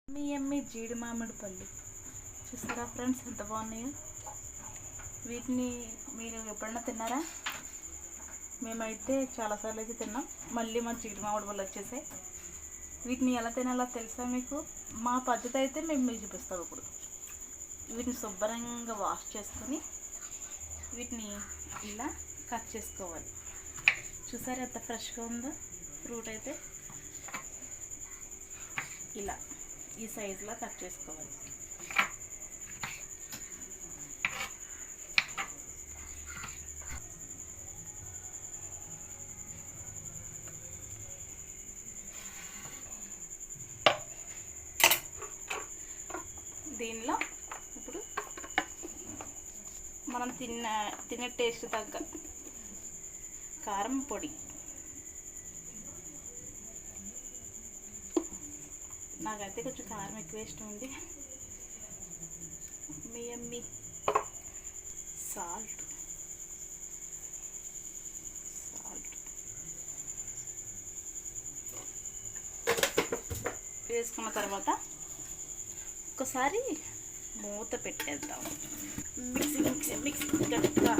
ఎమ్మి జీడి మామిడి పళ్ళు చూసారా ఫ్రెండ్స్, ఎంత బాగున్నాయో. వీటిని మీరు ఎప్పుడైనా తిన్నారా? మేమైతే చాలాసార్లు అయితే తిన్నాం. మళ్ళీ మా జీడి మామిడి పళ్ళు వచ్చేసాయి. వీటిని ఎలా తినాలో తెలుసా మీకు? మా పద్ధతి అయితే మేము మీకు చూపిస్తాం. ఇప్పుడు వీటిని శుభ్రంగా వాష్ చేసుకొని వీటిని ఇలా కట్ చేసుకోవాలి. చూసారా ఎంత ఫ్రెష్గా ఉందో ఫ్రూట్ అయితే. ఇలా ఈ సైజులో కట్ చేసుకోవాలి. దీనిలో ఇప్పుడు మనం తినే టేస్ట్ తగ్గ కారం పొడి, నాకైతే కొంచెం కారం ఎక్కువ ఇష్టం ఉంది. మీ సాల్ట్ వేసుకున్న తర్వాత ఒకసారి మూత పెట్టేద్దాం. మిక్సీ గట్టిగా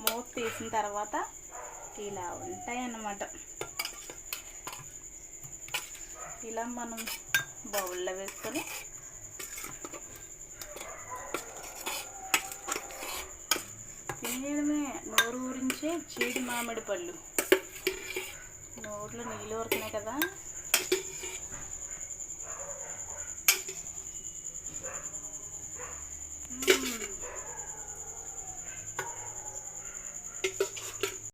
మూత తీసిన తర్వాత ఇలా ఉంటాయన్నమాట. ఇలా మనం బౌల్లో వేసుకొని తినేయడమే. నోరు ఊరించే జీడి మామిడి పళ్ళు. నోట్లో నీళ్ళు ఊరుతున్నాయి కదా.